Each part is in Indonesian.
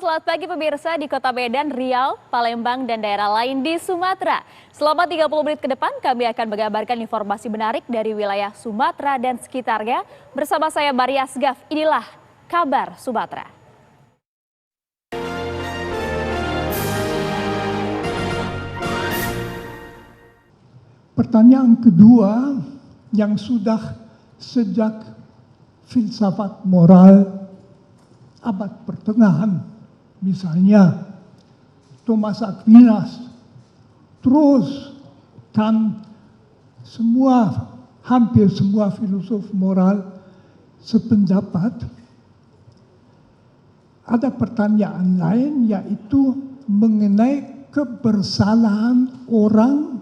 selamat pagi pemirsa di Kota Medan, Riau, Palembang, dan daerah lain di Sumatera. Selama 30 menit ke depan kami akan mengabarkan informasi menarik dari wilayah Sumatera dan sekitarnya. Bersama saya Maria Asgaf, inilah Kabar Sumatera. Pertanyaan kedua yang sudah sejak filsafat moral abad pertengahan, misalnya Thomas Aquinas, terus kan hampir semua filosof moral sependapat. Ada pertanyaan lain yaitu mengenai kebersalahan orang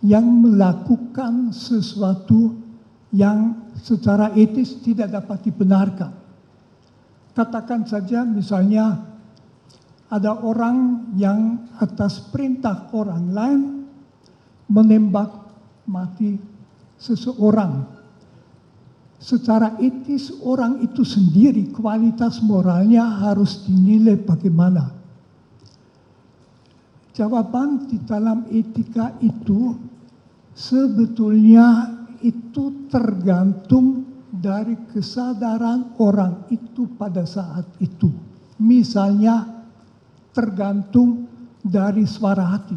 yang melakukan sesuatu yang secara etis tidak dapat dibenarkan. Katakan saja misalnya ada orang yang atas perintah orang lain menembak mati seseorang. Secara etis orang itu sendiri kualitas moralnya harus dinilai bagaimana. Jawaban di dalam etika itu sebetulnya itu tergantung dari kesadaran orang itu pada saat itu. Misalnya tergantung dari suara hati.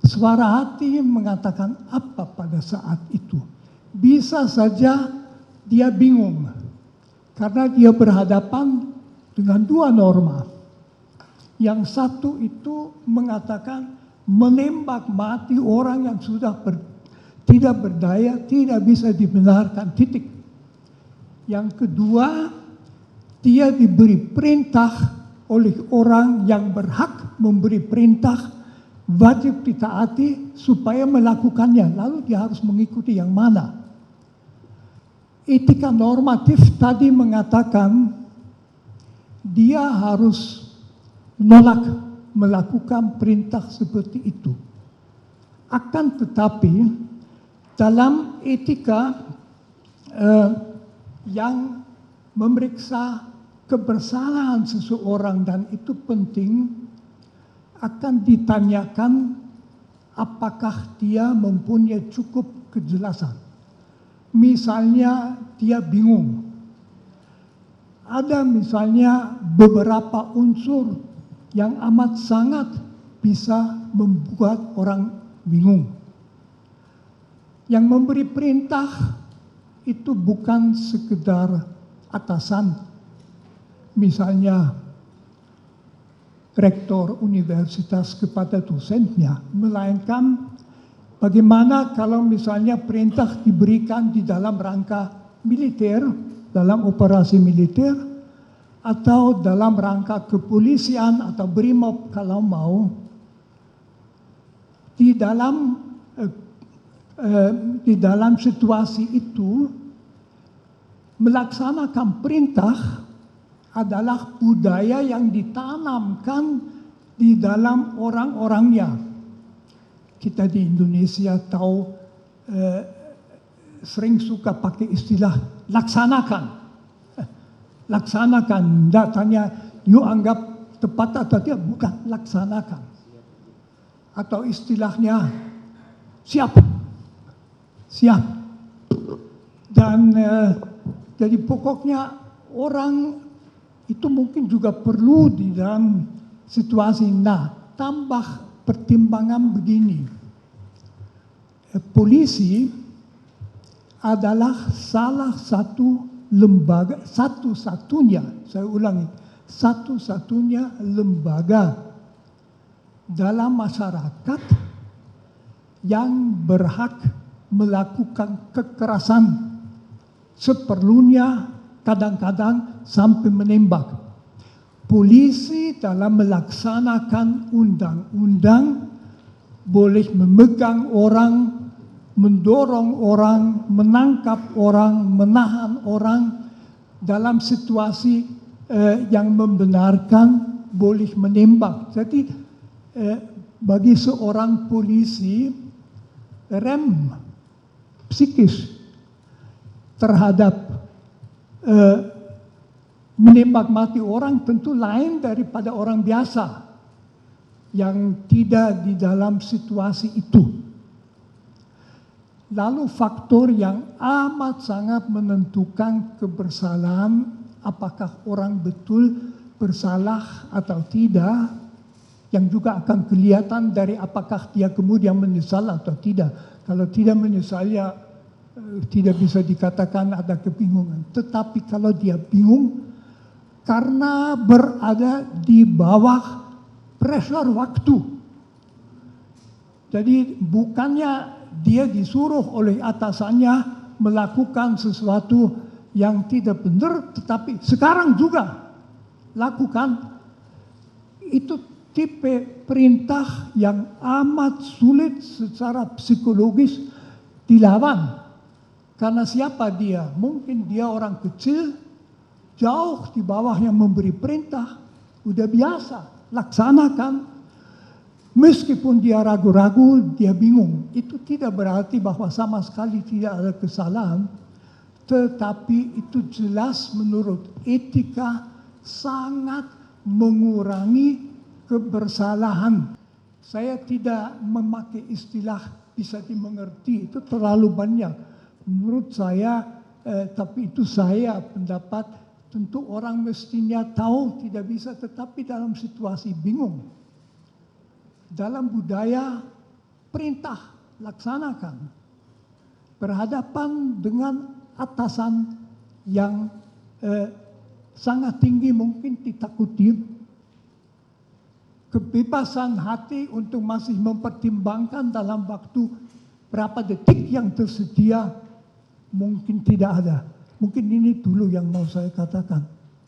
Suara hati mengatakan apa pada saat itu. Bisa saja dia bingung karena dia berhadapan dengan dua norma. Yang satu itu mengatakan menembak mati orang yang sudah tidak berdaya, tidak bisa dibenarkan, titik. Yang kedua, dia diberi perintah oleh orang yang berhak memberi perintah, wajib ditaati supaya melakukannya, lalu dia harus mengikuti yang mana. Etika normatif tadi mengatakan dia harus menolak melakukan perintah seperti itu. Akan tetapi dalam etika yang memeriksa kebersalahan seseorang dan itu penting, akan ditanyakan apakah dia mempunyai cukup kejelasan. Misalnya dia bingung. Ada misalnya beberapa unsur yang amat sangat bisa membuat orang bingung. Yang memberi perintah itu bukan sekedar atasan, misalnya rektor universitas kepada dosennya, melainkan bagaimana kalau misalnya perintah diberikan di dalam rangka militer, dalam operasi militer, atau dalam rangka kepolisian atau BRIMOB kalau mau, di dalam situasi itu melaksanakan perintah adalah budaya yang ditanamkan di dalam orang-orangnya. Kita di Indonesia tahu sering suka pakai istilah laksanakan. Laksanakan, datanya you anggap tepat atau tidak, bukan, laksanakan. Atau istilahnya siap. Dan jadi pokoknya orang itu mungkin juga perlu di dalam situasi. Nah, tambah pertimbangan begini. Polisi adalah salah satu lembaga, satu-satunya lembaga dalam masyarakat yang berhak melakukan kekerasan seperlunya, kadang-kadang sampai menembak. Polisi dalam melaksanakan undang-undang boleh memegang orang, mendorong orang, menangkap orang, menahan orang dalam situasi yang membenarkan, boleh menembak. Jadi bagi seorang polisi rem psikis terhadap menembak mati orang tentu lain daripada orang biasa yang tidak di dalam situasi itu. Lalu faktor yang amat sangat menentukan kebersalahan, apakah orang betul bersalah atau tidak, yang juga akan kelihatan dari apakah dia kemudian menyesal atau tidak. Kalau tidak menyesal ya tidak bisa dikatakan ada kebingungan. Tetapi kalau dia bingung karena berada di bawah pressure waktu. Jadi bukannya dia disuruh oleh atasannya melakukan sesuatu yang tidak benar, tetapi sekarang juga lakukan. Itu tipe perintah yang amat sulit secara psikologis dilawan. Karena siapa dia? Mungkin dia orang kecil, jauh di bawah yang memberi perintah, udah biasa, laksanakan. Meskipun dia ragu-ragu, dia bingung. Itu tidak berarti bahwa sama sekali tidak ada kesalahan. Tetapi itu jelas menurut etika sangat mengurangi kebersalahan. Saya tidak memakai istilah bisa dimengerti, itu terlalu banyak. Menurut saya, tapi itu saya pendapat, tentu orang mestinya tahu tidak bisa, tetapi dalam situasi bingung. Dalam budaya perintah laksanakan, berhadapan dengan atasan yang sangat tinggi mungkin ditakuti, kebebasan hati untuk masih mempertimbangkan dalam waktu berapa detik yang tersedia mungkin tidak ada. Mungkin ini dulu yang mau saya katakan.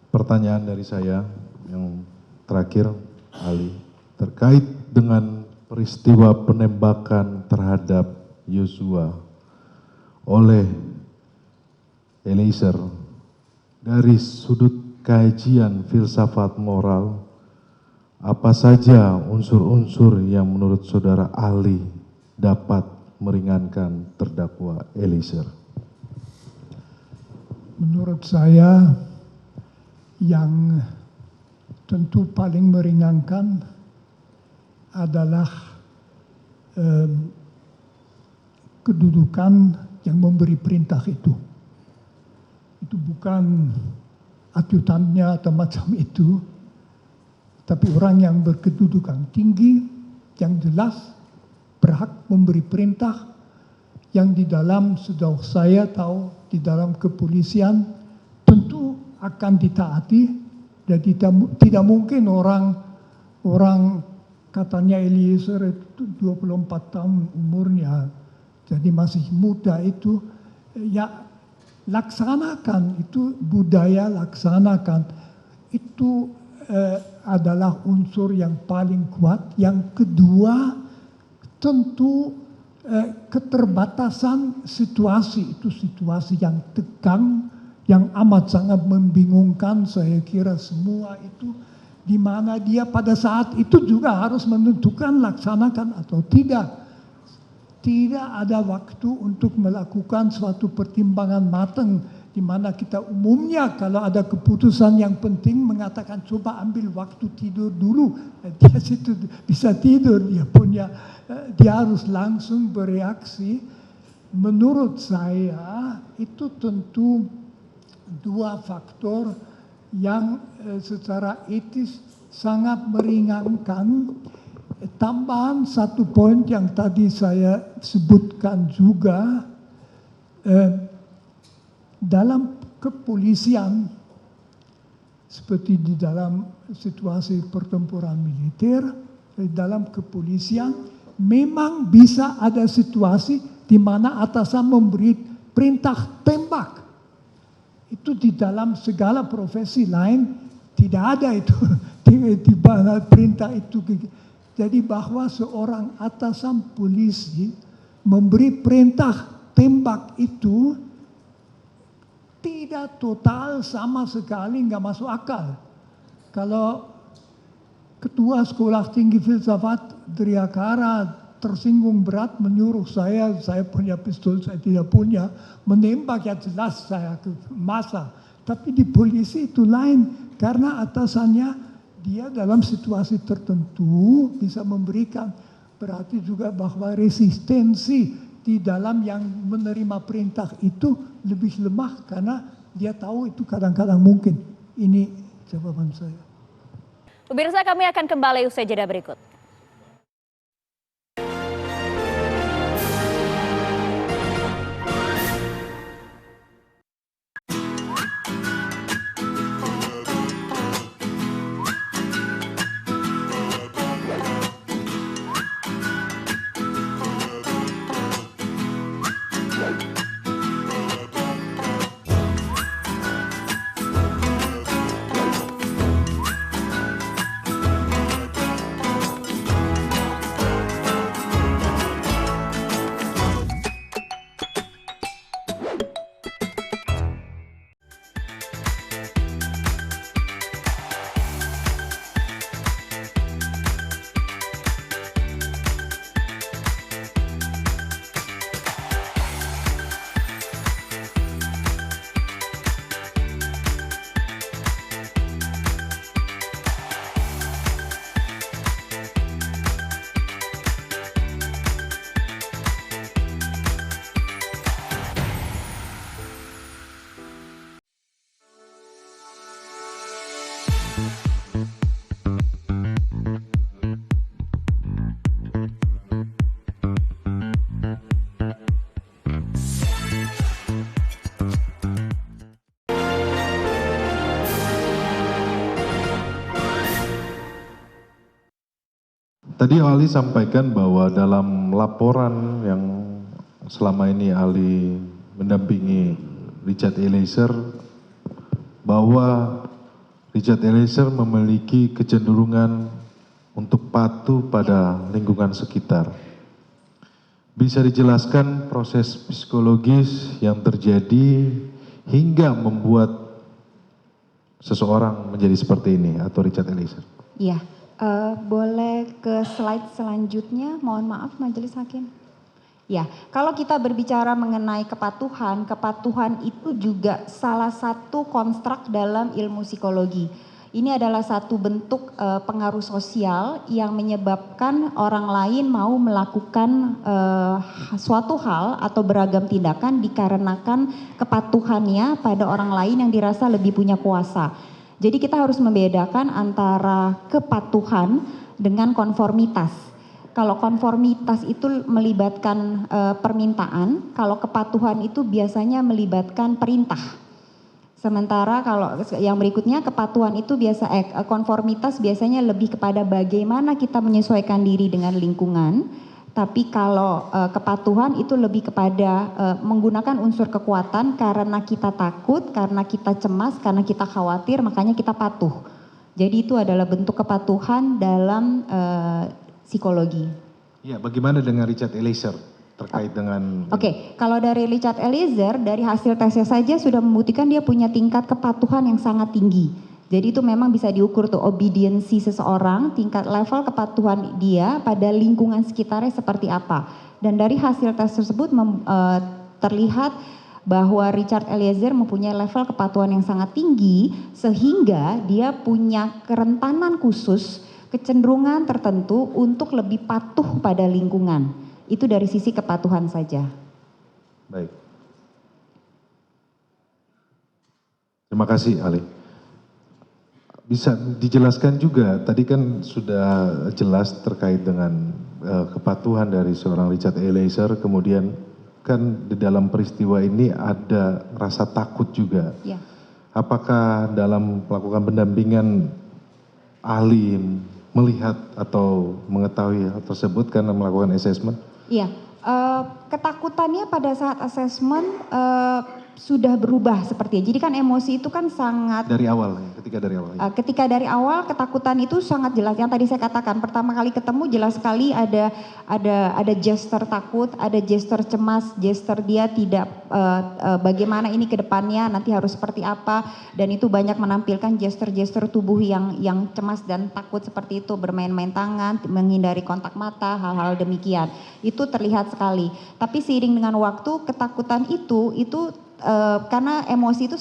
Pertanyaan dari saya yang terakhir, Ali, terkait dengan peristiwa penembakan terhadap Yosua oleh Eliezer, dari sudut kajian filsafat moral, apa saja unsur-unsur yang menurut saudara Ali dapat meringankan terdakwa Eliezer? Menurut saya yang tentu paling meringankan adalah kedudukan yang memberi perintah itu. Itu bukan ajutannya atau macam itu, tapi orang yang berkedudukan tinggi, yang jelas berhak memberi perintah, yang di dalam, sejauh saya tahu, di dalam kepolisian tentu akan ditaati. Jadi tidak mungkin orang katanya Eliezer itu 24 tahun umurnya, jadi masih muda itu, ya laksanakan, itu budaya laksanakan. Itu adalah unsur yang paling kuat. Yang kedua, tentu keterbatasan situasi, itu situasi yang tegang, yang amat sangat membingungkan. Saya kira semua itu, di mana dia pada saat itu juga harus menentukan laksanakan atau tidak. Tidak ada waktu untuk melakukan suatu pertimbangan matang, di mana kita umumnya kalau ada keputusan yang penting mengatakan coba ambil waktu tidur dulu. Dia situ bisa tidur, dia harus langsung bereaksi. Menurut saya itu tentu dua faktor yang secara etis sangat meringankan. Tambahan satu poin yang tadi saya sebutkan juga, dalam kepolisian seperti di dalam situasi pertempuran militer, dalam kepolisian memang bisa ada situasi di mana atasan memberi perintah tembak. Itu di dalam segala profesi lain tidak ada itu, di mana perintah itu. Jadi bahwa seorang atasan polisi memberi perintah tembak itu tidak total, sama sekali nggak masuk akal. Kalau ketua sekolah tinggi filsafat Driakara tersinggung berat menyuruh saya punya pistol, saya tidak punya, menembak, ya jelas saya ke masa. Tapi di polisi itu lain, karena atasannya dia dalam situasi tertentu bisa memberikan, berarti juga bahwa resistensi di dalam yang menerima perintah itu lebih lemah karena dia tahu itu kadang-kadang mungkin. Ini jawaban saya. Pemirsa, kami akan kembali usai jeda berikut. Tadi Ali sampaikan bahwa dalam laporan yang selama ini Ali mendampingi Richard Eliezer, bahwa Richard Eliezer memiliki kecenderungan untuk patuh pada lingkungan sekitar. Bisa dijelaskan proses psikologis yang terjadi hingga membuat seseorang menjadi seperti ini atau Richard Eliezer? Iya. Boleh ke slide selanjutnya, mohon maaf Majelis Hakim. Ya, kalau kita berbicara mengenai kepatuhan, kepatuhan itu juga salah satu konstruk dalam ilmu psikologi. Ini adalah satu bentuk pengaruh sosial yang menyebabkan orang lain mau melakukan suatu hal atau beragam tindakan dikarenakan kepatuhannya pada orang lain yang dirasa lebih punya kuasa. Jadi kita harus membedakan antara kepatuhan dengan konformitas. Kalau konformitas itu melibatkan permintaan, kalau kepatuhan itu biasanya melibatkan perintah. Sementara kalau yang berikutnya kepatuhan itu konformitas biasanya lebih kepada bagaimana kita menyesuaikan diri dengan lingkungan. Tapi kalau kepatuhan itu lebih kepada menggunakan unsur kekuatan karena kita takut, karena kita cemas, karena kita khawatir, makanya kita patuh. Jadi itu adalah bentuk kepatuhan dalam psikologi. Ya, bagaimana dengan Richard Eliezer terkait dengan... Oke, kalau dari Richard Eliezer, dari hasil tesnya saja sudah membuktikan dia punya tingkat kepatuhan yang sangat tinggi. Jadi itu memang bisa diukur tuh obediensi seseorang, tingkat level kepatuhan dia pada lingkungan sekitarnya seperti apa. Dan dari hasil tes tersebut terlihat bahwa Richard Eliezer mempunyai level kepatuhan yang sangat tinggi sehingga dia punya kerentanan khusus, kecenderungan tertentu untuk lebih patuh pada lingkungan. Itu dari sisi kepatuhan saja. Baik. Terima kasih Ali. Bisa dijelaskan juga, tadi kan sudah jelas terkait dengan kepatuhan dari seorang Richard Eliezer, kemudian kan di dalam peristiwa ini ada rasa takut juga. Ya. Apakah dalam melakukan pendampingan ahli melihat atau mengetahui hal tersebut karena melakukan assessment? Iya, ketakutannya pada saat assessment sudah berubah sepertinya. Jadi kan emosi itu kan sangat dari awal, ketika dari awal. Ketika dari awal ketakutan itu sangat jelas. Yang tadi saya katakan pertama kali ketemu jelas sekali ada gesture takut, ada gesture cemas, gesture dia tidak bagaimana ini ke depannya nanti harus seperti apa, dan itu banyak menampilkan gesture-gesture tubuh yang cemas dan takut seperti itu, bermain-main tangan, menghindari kontak mata, hal-hal demikian. Itu terlihat sekali. Tapi seiring dengan waktu ketakutan itu karena emosi itu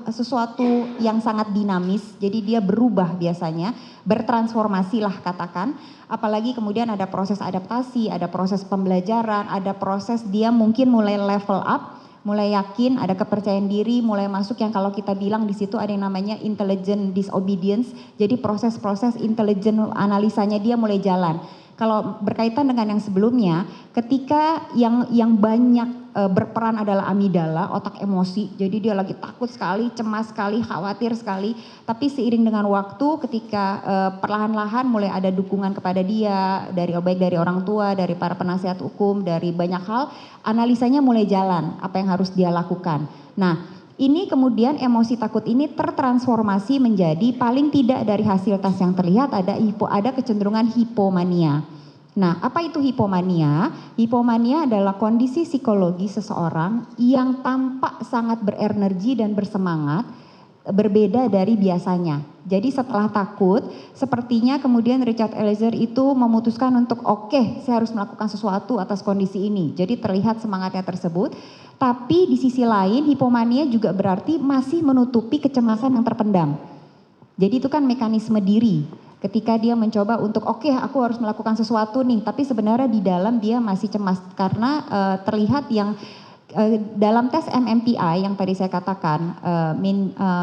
sesuatu yang sangat dinamis, jadi dia berubah biasanya, bertransformasi lah katakan, apalagi kemudian ada proses adaptasi, ada proses pembelajaran, ada proses dia mungkin mulai level up, mulai yakin, ada kepercayaan diri, mulai masuk yang kalau kita bilang di situ ada yang namanya intelligent disobedience, jadi proses-proses intelligent analisanya dia mulai jalan. Kalau berkaitan dengan yang sebelumnya, ketika yang banyak berperan adalah amigdala, otak emosi, jadi dia lagi takut sekali, cemas sekali, khawatir sekali, tapi seiring dengan waktu ketika perlahan-lahan mulai ada dukungan kepada dia, baik dari orang tua, dari para penasihat hukum, dari banyak hal, analisanya mulai jalan, apa yang harus dia lakukan. Nah, ini kemudian emosi takut ini tertransformasi menjadi paling tidak dari hasil tes yang terlihat ada kecenderungan hipomania. Nah, apa itu hipomania? Hipomania adalah kondisi psikologi seseorang yang tampak sangat berenergi dan bersemangat, berbeda dari biasanya. Jadi setelah takut, sepertinya kemudian Richard Eliezer itu memutuskan untuk oke, saya harus melakukan sesuatu atas kondisi ini. Jadi terlihat semangatnya tersebut. Tapi di sisi lain hipomania juga berarti masih menutupi kecemasan yang terpendam. Jadi itu kan mekanisme diri. Ketika dia mencoba untuk oke, aku harus melakukan sesuatu nih. Tapi sebenarnya di dalam dia masih cemas. Karena terlihat yang dalam tes MMPI yang tadi saya katakan,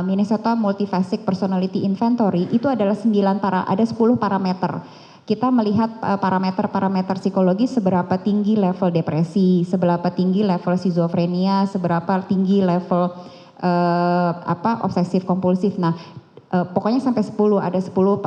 Minnesota Multifaceted Personality Inventory, itu adalah 10 parameter. Kita melihat parameter-parameter psikologis seberapa tinggi level depresi, seberapa tinggi level skizofrenia, seberapa tinggi level obsesif kompulsif. Nah, pokoknya sampai 10, ada 10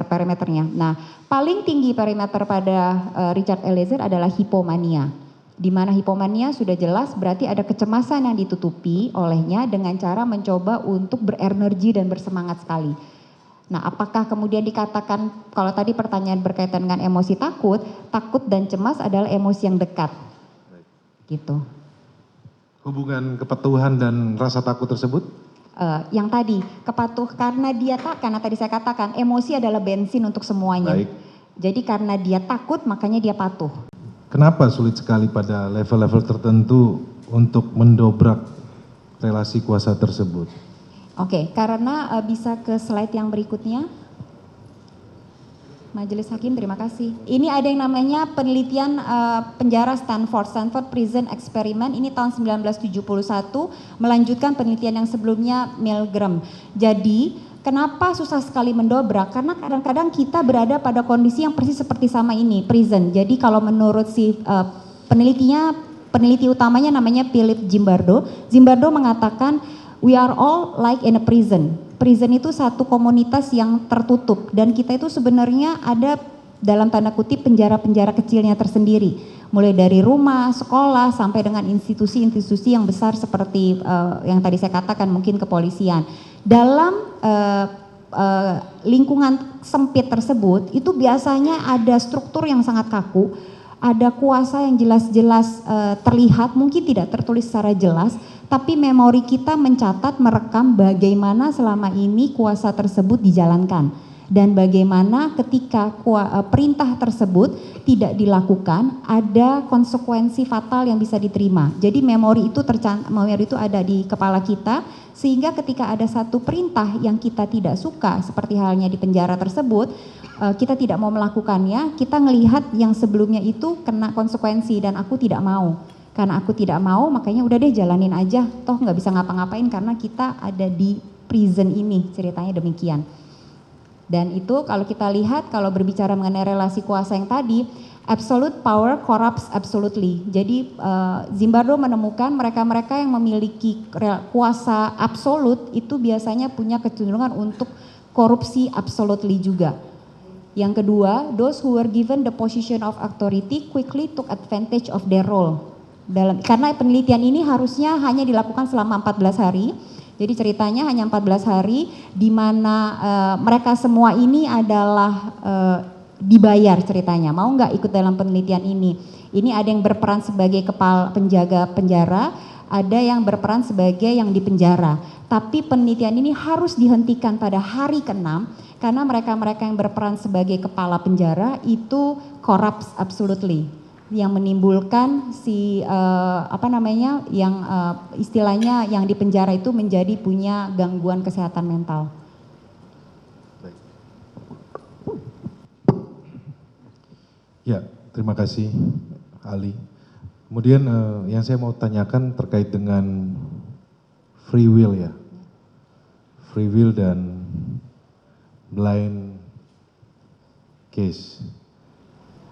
parameternya. Nah, paling tinggi parameter pada Richard Eliezer adalah hipomania. Di mana hipomania sudah jelas berarti ada kecemasan yang ditutupi olehnya dengan cara mencoba untuk berenergi dan bersemangat sekali. Nah, apakah kemudian dikatakan, kalau tadi pertanyaan berkaitan dengan emosi takut dan cemas adalah emosi yang dekat. Gitu. Hubungan kepatuhan dan rasa takut tersebut? Yang tadi, karena tadi saya katakan, emosi adalah bensin untuk semuanya. Baik. Jadi karena dia takut, makanya dia patuh. Kenapa sulit sekali pada level-level tertentu untuk mendobrak relasi kuasa tersebut? Oke, karena bisa ke slide yang berikutnya. Majelis Hakim, terima kasih. Ini ada yang namanya penelitian penjara Stanford Prison Experiment. Ini tahun 1971, melanjutkan penelitian yang sebelumnya Milgram. Jadi, kenapa susah sekali mendobrak? Karena kadang-kadang kita berada pada kondisi yang persis seperti sama ini, prison. Jadi kalau menurut si peneliti utamanya namanya Philip Zimbardo. Zimbardo mengatakan, we are all like in a prison. Prison itu satu komunitas yang tertutup dan kita itu sebenarnya ada dalam tanda kutip penjara-penjara kecilnya tersendiri. Mulai dari rumah, sekolah, sampai dengan institusi-institusi yang besar seperti yang tadi saya katakan mungkin kepolisian. Dalam lingkungan sempit tersebut itu biasanya ada struktur yang sangat kaku, ada kuasa yang jelas-jelas terlihat, mungkin tidak tertulis secara jelas, tapi memori kita mencatat, merekam bagaimana selama ini kuasa tersebut dijalankan. Dan bagaimana ketika perintah tersebut tidak dilakukan, ada konsekuensi fatal yang bisa diterima. Jadi memori itu ada di kepala kita, sehingga ketika ada satu perintah yang kita tidak suka, seperti halnya di penjara tersebut, kita tidak mau melakukannya, kita melihat yang sebelumnya itu kena konsekuensi dan aku tidak mau. Karena aku tidak mau, makanya udah deh jalanin aja, toh nggak bisa ngapa-ngapain karena kita ada di prison ini, ceritanya demikian. Dan itu kalau kita lihat, kalau berbicara mengenai relasi kuasa yang tadi, absolute power corrupts absolutely. Jadi Zimbardo menemukan mereka-mereka yang memiliki kuasa absolut itu biasanya punya kecenderungan untuk korupsi absolutely juga. Yang kedua, those who were given the position of authority quickly took advantage of their role. Karena penelitian ini harusnya hanya dilakukan selama 14 hari. Jadi ceritanya hanya 14 hari di mana mereka semua ini adalah dibayar ceritanya. Mau nggak ikut dalam penelitian ini? Ini ada yang berperan sebagai kepala penjaga penjara, ada yang berperan sebagai yang dipenjara. Tapi penelitian ini harus dihentikan pada hari ke-6 karena mereka-mereka yang berperan sebagai kepala penjara itu corrupts absolutely. yang menimbulkan istilahnya yang di penjara itu menjadi punya gangguan kesehatan mental. Ya, terima kasih Ali. Kemudian yang saya mau tanyakan terkait dengan free will ya. Free will dan blind case.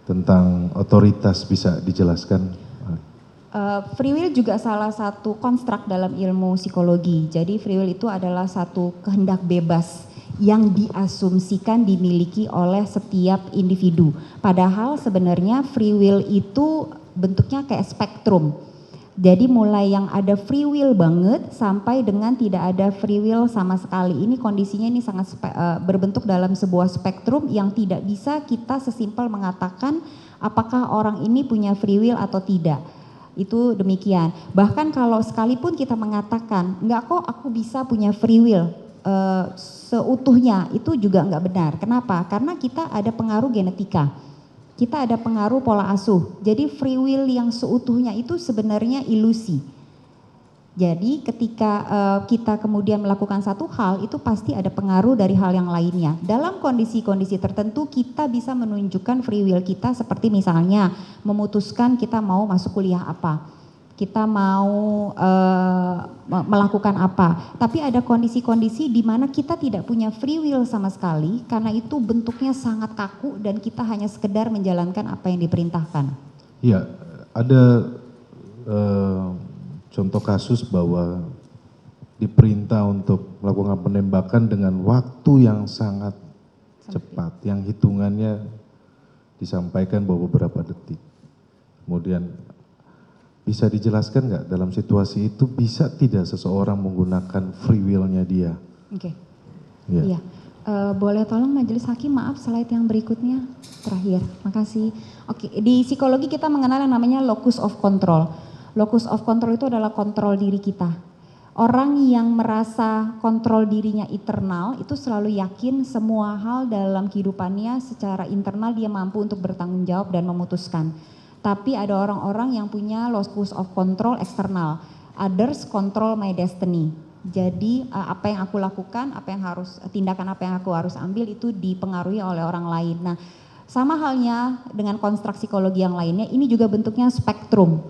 Tentang otoritas bisa dijelaskan? Free will juga salah satu konstruk dalam ilmu psikologi. Jadi free will itu adalah satu kehendak bebas yang diasumsikan dimiliki oleh setiap individu. Padahal sebenarnya free will itu bentuknya kayak spektrum. Jadi mulai yang ada free will banget sampai dengan tidak ada free will sama sekali. Ini kondisinya ini sangat berbentuk dalam sebuah spektrum yang tidak bisa kita sesimpel mengatakan apakah orang ini punya free will atau tidak. Itu demikian. Bahkan kalau sekalipun kita mengatakan enggak kok aku bisa punya free will seutuhnya, itu juga enggak benar. Kenapa? Karena kita ada pengaruh genetika. Kita ada pengaruh pola asuh. Jadi free will yang seutuhnya itu sebenarnya ilusi. Jadi ketika kita kemudian melakukan satu hal itu pasti ada pengaruh dari hal yang lainnya. Dalam kondisi-kondisi tertentu kita bisa menunjukkan free will kita seperti misalnya memutuskan kita mau masuk kuliah apa. Kita mau melakukan apa. Tapi ada kondisi-kondisi di mana kita tidak punya free will sama sekali karena itu bentuknya sangat kaku dan kita hanya sekedar menjalankan apa yang diperintahkan. Iya, ada contoh kasus bahwa diperintah untuk melakukan penembakan dengan waktu yang sangat cepat, yang hitungannya disampaikan bahwa beberapa detik. Kemudian bisa dijelaskan nggak dalam situasi itu bisa tidak seseorang menggunakan free will-nya dia? Oke. Ya. Iya. Boleh tolong majelis hakim, maaf slide yang berikutnya terakhir. Makasih. Oke, di psikologi kita mengenal yang namanya locus of control. Locus of control itu adalah kontrol diri kita. Orang yang merasa kontrol dirinya eternal itu selalu yakin semua hal dalam kehidupannya secara internal dia mampu untuk bertanggung jawab dan memutuskan. Tapi ada orang-orang yang punya locus of control eksternal. Others control my destiny. Jadi apa yang aku lakukan, tindakan apa yang aku harus ambil itu dipengaruhi oleh orang lain. Nah, sama halnya dengan konstruk psikologi yang lainnya, ini juga bentuknya spektrum.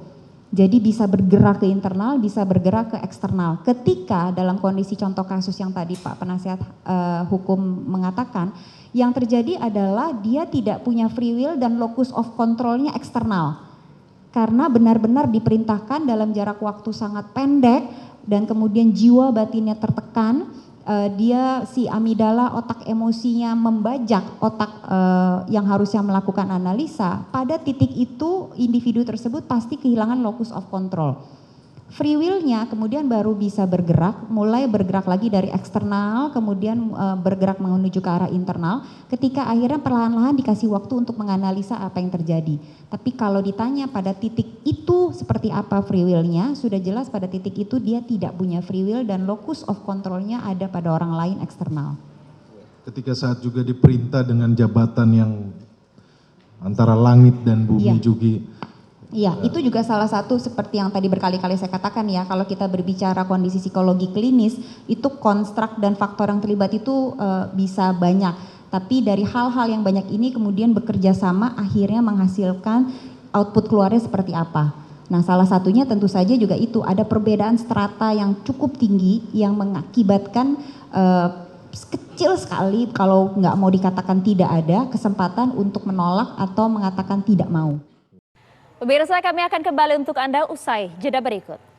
Jadi bisa bergerak ke internal, bisa bergerak ke eksternal. Ketika dalam kondisi contoh kasus yang tadi Pak Penasihat Hukum mengatakan, yang terjadi adalah dia tidak punya free will dan locus of controlnya eksternal. Karena benar-benar diperintahkan dalam jarak waktu sangat pendek dan kemudian jiwa batinnya tertekan, dia si amigdala otak emosinya membajak otak yang harusnya melakukan analisa. Pada titik itu individu tersebut pasti kehilangan locus of control. Free will-nya kemudian baru bisa bergerak, mulai bergerak lagi dari eksternal, kemudian bergerak menuju ke arah internal, ketika akhirnya perlahan-lahan dikasih waktu untuk menganalisa apa yang terjadi. Tapi kalau ditanya pada titik itu seperti apa free will-nya, sudah jelas pada titik itu dia tidak punya free will dan locus of control-nya ada pada orang lain eksternal. Ketika saat juga diperintah dengan jabatan yang antara langit dan bumi juga. Iya, itu juga salah satu seperti yang tadi berkali-kali saya katakan ya, kalau kita berbicara kondisi psikologi klinis, itu konstruk dan faktor yang terlibat itu bisa banyak. Tapi dari hal-hal yang banyak ini kemudian bekerja sama akhirnya menghasilkan output keluarnya seperti apa. Nah, salah satunya tentu saja juga itu, ada perbedaan strata yang cukup tinggi yang mengakibatkan kecil sekali kalau nggak mau dikatakan tidak ada kesempatan untuk menolak atau mengatakan tidak mau. Pemirsa, kami akan kembali untuk Anda usai jeda berikut.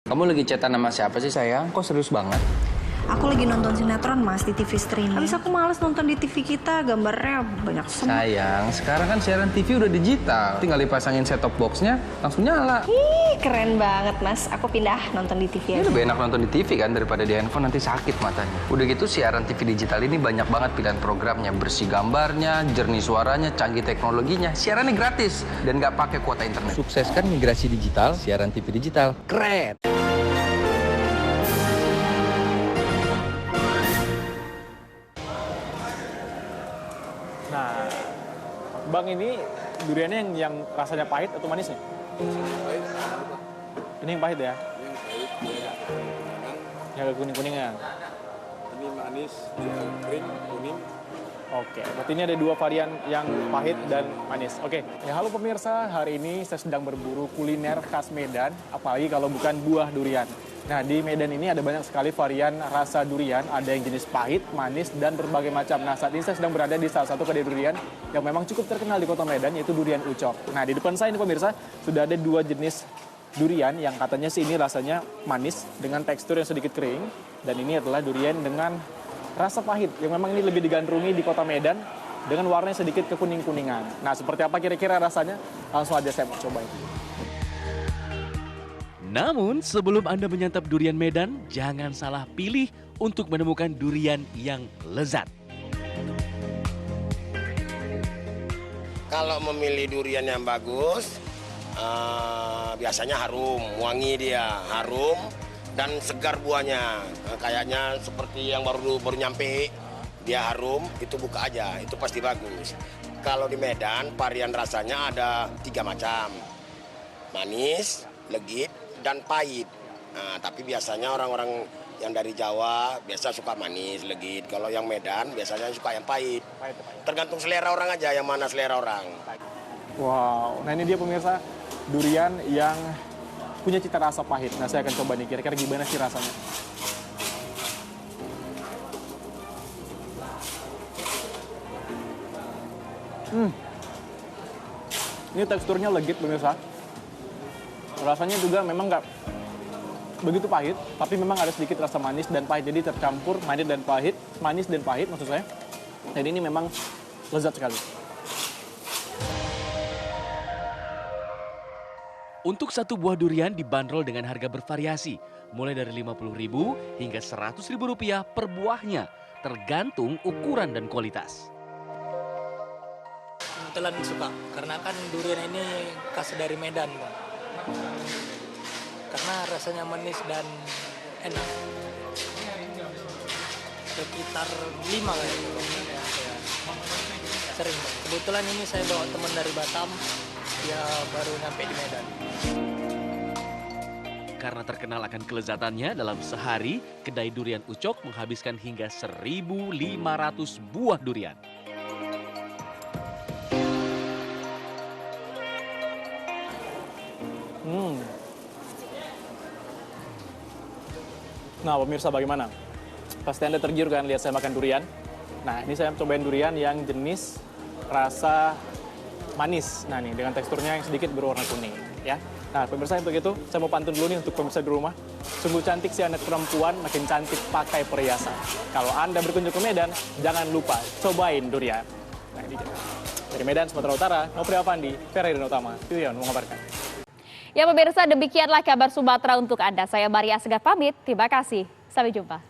Kamu lagi chatan sama siapa sih sayang? Kok serius banget? Aku lagi nonton sinetron mas di TV streaming. Habis aku males nonton di TV kita, gambarnya banyak semut. Sayang, sekarang kan siaran TV udah digital. Tinggal dipasangin set-top box-nya, langsung nyala. Ih, keren banget mas. Aku pindah nonton di TV Ini aja. lebih enak nonton di TV kan daripada di handphone, nanti sakit matanya. Udah gitu siaran TV digital ini banyak banget pilihan programnya. Bersih gambarnya, jernih suaranya, canggih teknologinya. Siarannya gratis dan nggak pakai kuota internet. Sukseskan migrasi digital, siaran TV digital. Keren! Nah, Bang ini duriannya yang rasanya pahit atau manis nih? Pahit. Ini yang pahit ya? Yang pahit, ya. Yang agak kuning-kuningnya. Ini manis, green, kuning. Oke, berarti ini ada dua varian yang pahit dan manis. Oke, ya halo pemirsa, hari ini saya sedang berburu kuliner khas Medan, apalagi kalau bukan buah durian. Nah, di Medan ini ada banyak sekali varian rasa durian, ada yang jenis pahit, manis, dan berbagai macam. Nah, saat ini saya sedang berada di salah satu kedai durian yang memang cukup terkenal di kota Medan, yaitu durian Ucok. Nah, di depan saya ini pemirsa, sudah ada dua jenis durian yang katanya sih ini rasanya manis dengan tekstur yang sedikit kering. Dan ini adalah durian dengan rasa pahit yang memang ini lebih digandrungi di kota Medan dengan warnanya sedikit kekuning-kuningan. Nah, seperti apa kira-kira rasanya? Langsung aja saya mau cobain. Namun sebelum Anda menyantap durian Medan, jangan salah pilih untuk menemukan durian yang lezat. Kalau memilih durian yang bagus, biasanya harum, wangi dia, harum dan segar buahnya. Kayaknya seperti yang baru nyampe, dia harum, itu buka aja, itu pasti bagus. Kalau di Medan, varian rasanya ada 3 macam, manis, legit, dan pahit. Nah, tapi biasanya orang-orang yang dari Jawa biasa suka manis, legit. Kalau yang Medan biasanya suka yang pahit. Tergantung selera orang aja, yang mana selera orang. Wow, nah ini dia pemirsa durian yang punya cita rasa pahit. Nah, saya akan coba nih, kira-kira gimana sih rasanya. Ini teksturnya legit pemirsa. Rasanya juga memang nggak begitu pahit, tapi memang ada sedikit rasa manis dan pahit. Jadi tercampur manis dan pahit maksud saya. Dan ini memang lezat sekali. Untuk satu buah durian dibanderol dengan harga bervariasi, mulai dari Rp50.000 hingga Rp100.000 per buahnya, tergantung ukuran dan kualitas. Kebetulan suka, karena kan durian ini khas dari Medan, Bang. Karena rasanya manis dan enak. Sekitar 5 kayaknya. Ya. Sering, Bang. Kebetulan ini saya bawa teman dari Batam, dia baru nyampe di Medan. Karena terkenal akan kelezatannya, dalam sehari kedai durian Ucok menghabiskan hingga 1.500 buah durian. Nah, pemirsa bagaimana? Pasti Anda tergiur kan lihat saya makan durian. Nah, ini saya cobain durian yang jenis rasa manis. Nah, nih dengan teksturnya yang sedikit berwarna kuning, ya. Nah, pemirsa untuk itu saya mau pantun dulu nih untuk pemirsa di rumah. Sungguh cantik si anak perempuan, makin cantik pakai perhiasan. Kalau Anda berkunjung ke Medan, jangan lupa cobain durian. Nah, ini dia. Dari Medan, Sumatera Utara, Nopri Avandi, Ferry Utama, Pilihan mengabarkan. Ya pemirsa, demikianlah kabar Sumatera untuk Anda. Saya Maria Segar pamit, terima kasih. Sampai jumpa.